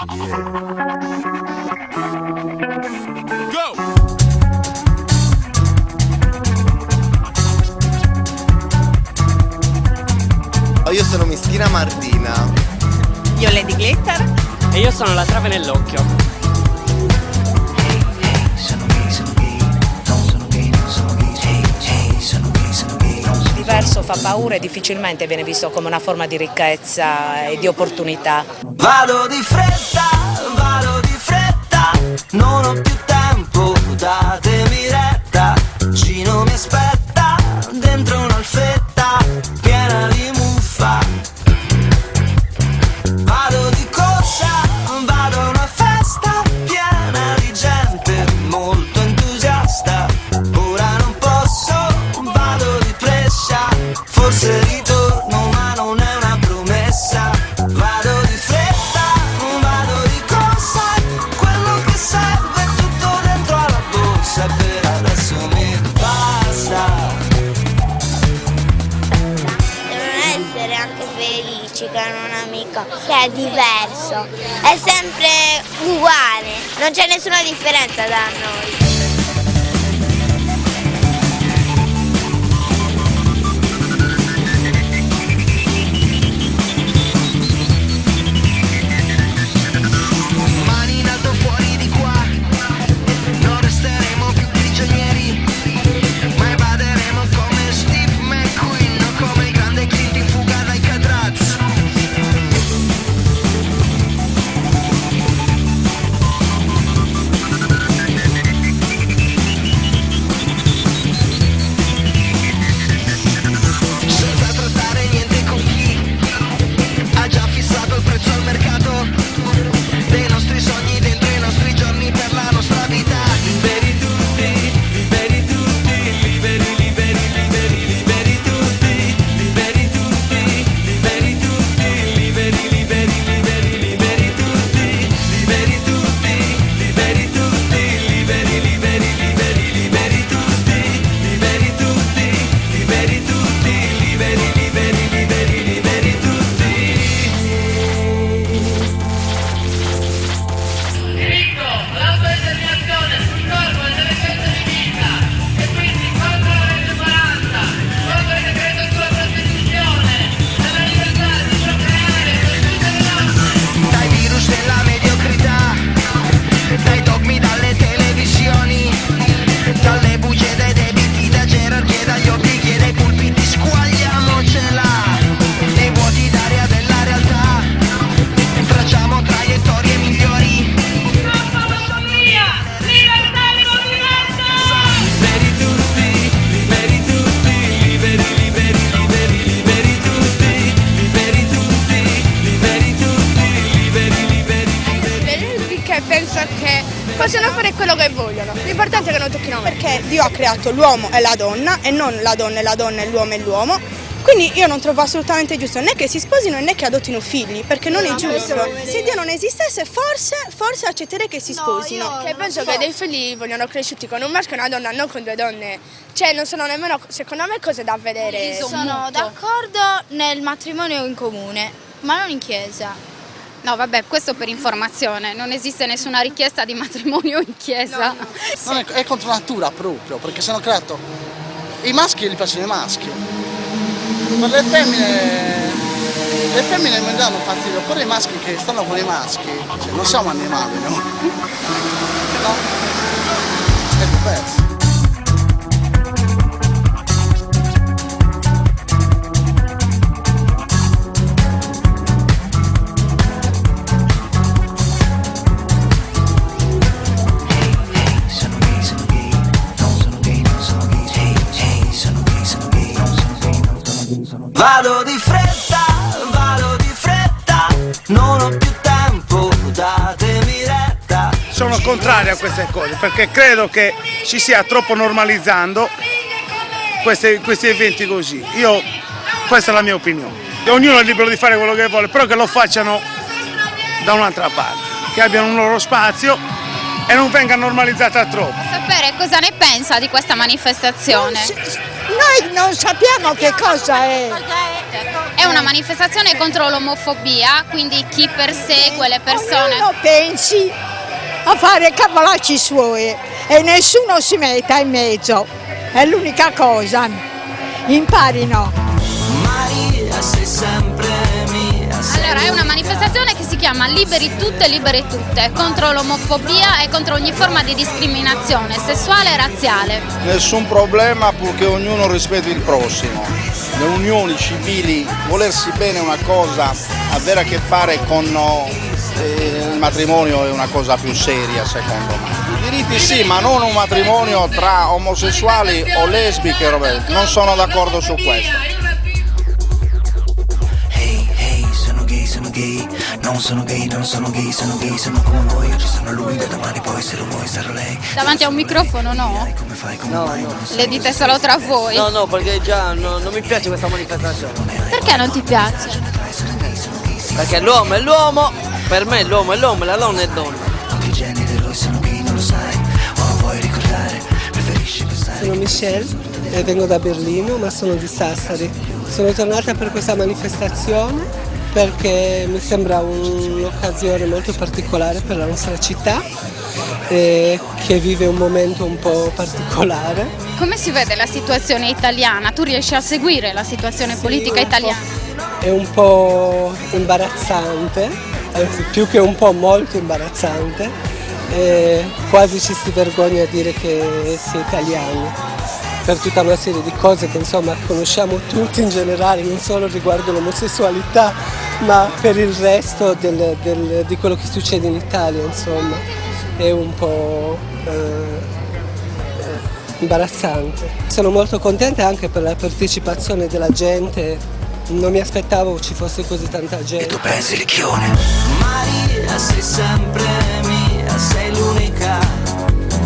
Io sono Mischina Martina. Io Lady Glitter. E io sono la trave nell'occhio. Diverso fa paura e difficilmente viene visto come una forma di ricchezza e di opportunità. Vado di fretta, non ho più tempo, datemi retta. Gino mi aspetta dentro un'alfetta piena di muffa. Vado di corsa, vado a una festa piena di gente molto entusiasta. Ora non posso, vado di prescia, forse ritorno ma non è una promessa. Vado di fretta, vado di corsa, quello che serve è tutto dentro alla borsa. Per adesso mi basta. Devono essere anche felici che hanno un amico che è diverso, è sempre uguale, non c'è nessuna differenza da noi. Mani in alto fuori di qua, non resteremo più prigionieri, ma evaderemo come Steve McQueen o come il grande Clint in fuga dai Cadraz. Senza trattare niente con chi ha già fissato il prezzo al mercato dei nostri sogni dentro i nostri giorni per la nostra vita. Liberi tutti, liberi tutti, liberi, liberi, liberi, liberi tutti, liberi tutti, liberi tutti, liberi, liberi, liberi, liberi tutti, liberi tutti, liberi tutti, liberi, liberi, liberi, liberi tutti, liberi tutti, liberi tutti, liberi, liberi, liberi, liberi tutti. Diritto all'autodeterminazione sul corpo e delle scelte di vita e quindi contro la legge 40, contro il decreto sulla prostituzione, della libertà di procreare per tutte le donne. Dai virus della mediocrità, dai dogmi dalle televisioni, dalle bugie dai debiti, da gerarchie, dagli obblighi e dai pulpiti, squagliamocela. Nei vuoti d'aria della realtà, tracciamo traiettorie migliori. Autonomia, libertà di movimento! Liberi tutti, liberi tutti, liberi, liberi, liberi, liberi tutti, liberi tutti, liberi tutti, liberi, liberi, liberi. Perché penso che possono fare quello che vogliono. L'importante è che non tocchino me. Perché Dio ha creato l'uomo e la donna e non la donna e l'uomo e l'uomo. Quindi io non trovo assolutamente giusto né che si sposino né che adottino figli, perché non è giusto. Se Dio non esistesse, forse accetterei che si sposino. Che penso che dei figli vogliono cresciuti con un maschio e una donna, non con due donne. Cioè non sono nemmeno, secondo me, cose da vedere. Sono d'accordo nel matrimonio in comune, ma non in chiesa. No, vabbè, questo per informazione, non esiste nessuna richiesta di matrimonio in chiesa. Non è contro natura proprio, perché sono creato i maschi e gli piacciono i maschi. Per le femmine mi danno fastidio, pure i maschi che stanno con i maschi, cioè non siamo animali, no? No? È diverso. Vado di fretta, non ho più tempo, datemi retta. Sono contrario a queste cose perché credo che si stia troppo normalizzando questi eventi così. Questa è la mia opinione. Ognuno è libero di fare quello che vuole, però che lo facciano da un'altra parte, che abbiano un loro spazio e non venga normalizzata troppo. Sapere cosa ne pensa di questa manifestazione. Noi non sappiamo che cosa è. È una manifestazione contro l'omofobia, quindi chi persegue le persone. Ognuno pensi a fare cavolacci suoi e nessuno si metta in mezzo. È l'unica cosa. Imparino. Maria, sei sempre mia. Allora, è una manifestazione che si chiama Liberi tutte, liberi tutte, contro l'omofobia e contro ogni forma di discriminazione sessuale e razziale. Nessun problema purché ognuno rispetti il prossimo. Le unioni civili, volersi bene è una cosa, avere a che fare con il matrimonio è una cosa più seria secondo me. I diritti sì, ma non un matrimonio tra omosessuali o lesbiche, Roberto. Non sono d'accordo su questo. Non sono gay, non sono gay, sono gay, sono come voi, oggi sono lui, da domani poi se lo vuoi sarò lei. Davanti a un microfono no? No. Le dite solo tra voi? No, perché già non mi piace questa manifestazione. Perché non ti piace? Perché l'uomo è l'uomo, per me l'uomo è l'uomo e la donna è donna. Tutti i generi sono gay, non lo sai, o lo vuoi ricordare, preferisci pensare. Sono Michelle e vengo da Berlino, ma sono di Sassari. Sono tornata per questa manifestazione perché mi sembra un'occasione molto particolare per la nostra città, che vive un momento un po' particolare. Come si vede la situazione italiana? Tu riesci a seguire la situazione politica italiana? È un po' imbarazzante, anzi più che un po' molto imbarazzante, e quasi ci si vergogna a dire che si è italiani, per tutta una serie di cose che insomma conosciamo tutti in generale, non solo riguardo l'omosessualità, ma per il resto di quello che succede in Italia, insomma, è un po' imbarazzante. Sono molto contenta anche per la partecipazione della gente, non mi aspettavo ci fosse così tanta gente. E tu pensi ricchione? Maria, sei sempre mia, sei l'unica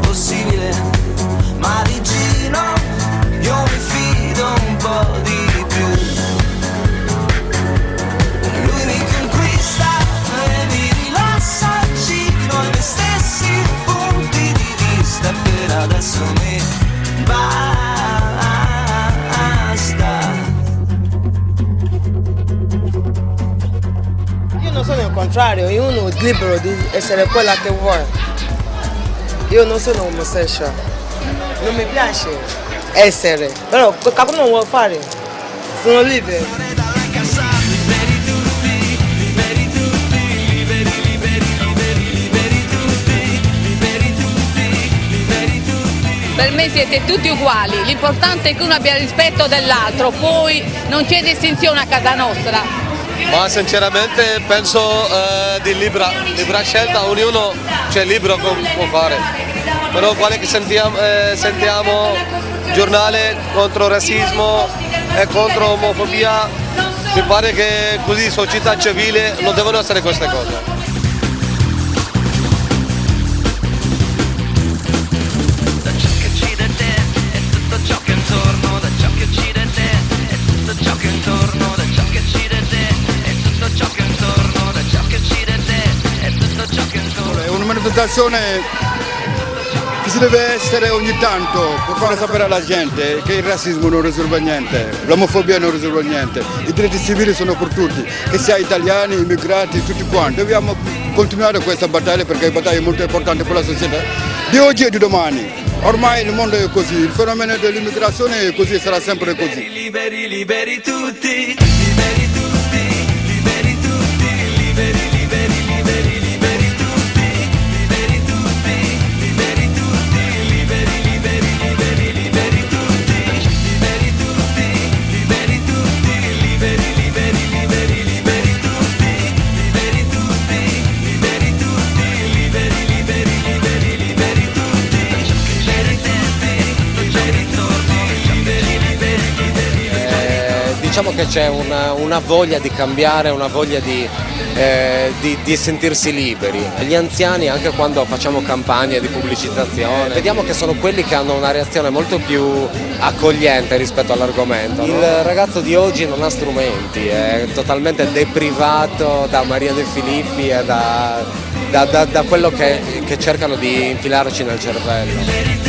possibile, ma di Gino io mi fido un po' di più. Lui mi conquista e mi rilassa, Gino i miei stessi punti di vista, per adesso mi basta. Io non sono il contrario, io uno libero di essere quella che vuoi. Io non sono omosessuale, non mi piace essere, però qualcuno vuole fare, sono libero. Per me siete tutti uguali, l'importante è che uno abbia rispetto dell'altro, poi non c'è distinzione a casa nostra. Ma sinceramente penso di libera scelta, ognuno c'è libero può fare, però quale che sentiamo giornale contro razzismo e contro omofobia, mi pare che così società civile non devono essere queste cose. È una manifestazione che si deve essere ogni tanto per fare sapere alla gente che il razzismo non risolve niente, l'omofobia non risolve niente, i diritti civili sono per tutti, che sia italiani, immigrati, tutti quanti. Dobbiamo continuare questa battaglia perché è una battaglia molto importante per la società di oggi e di domani. Ormai il mondo è così, il fenomeno dell'immigrazione è così e sarà sempre così. Liberi, liberi tutti, liberi tutti, liberi tutti, liberi, liberi, liberi, liberi tutti, liberi tutti, liberi tutti, liberi, liberi, liberi, liberi tutti, liberi tutti, liberi tutti, liberi, liberi, liberi, liberi tutti, liberi tutti, liberi tutti, liberi, liberi, liberi, liberi tutti, Diciamo che c'è una voglia di cambiare, una voglia di sentirsi liberi. Gli anziani, anche quando facciamo campagne di pubblicizzazione, vediamo che sono quelli che hanno una reazione molto più accogliente rispetto all'argomento. Il ragazzo di oggi non ha strumenti, è totalmente deprivato da Maria De Filippi e da quello che cercano di infilarci nel cervello.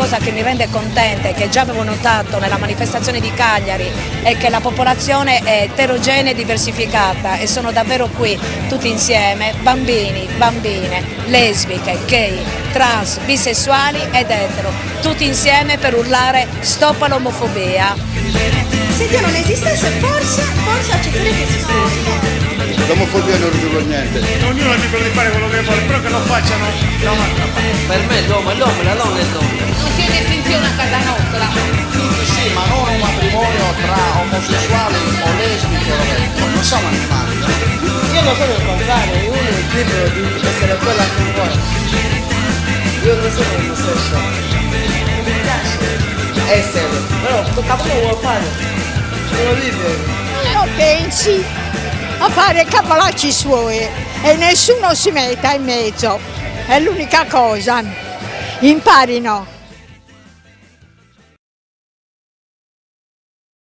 cosa che mi rende contenta e che già avevo notato nella manifestazione di Cagliari è che la popolazione è eterogenea e diversificata e sono davvero qui tutti insieme, bambini, bambine, lesbiche, gay, trans, bisessuali ed etero, tutti insieme per urlare stop all'omofobia. Se Dio non esistesse forse accetterei che si sposino. L'omofobia non risolve niente. Ognuno è libero di fare quello che vuole, però che lo facciano da un'altra parte. Per me l'uomo è l'uomo, la donna è donna. Non c'è distinzione a casa nostra. Sì, ma non un matrimonio tra omosessuali o lesbiche, non siamo animali. Io non sono il contrario, uno è libero di essere quella che vuole. Io non sono omosessuale. Non mi piace essere, però qualcuno vuole fare. Sono libero. Non pensi a fare cavolacci suoi e nessuno si metta in mezzo, è l'unica cosa. Imparino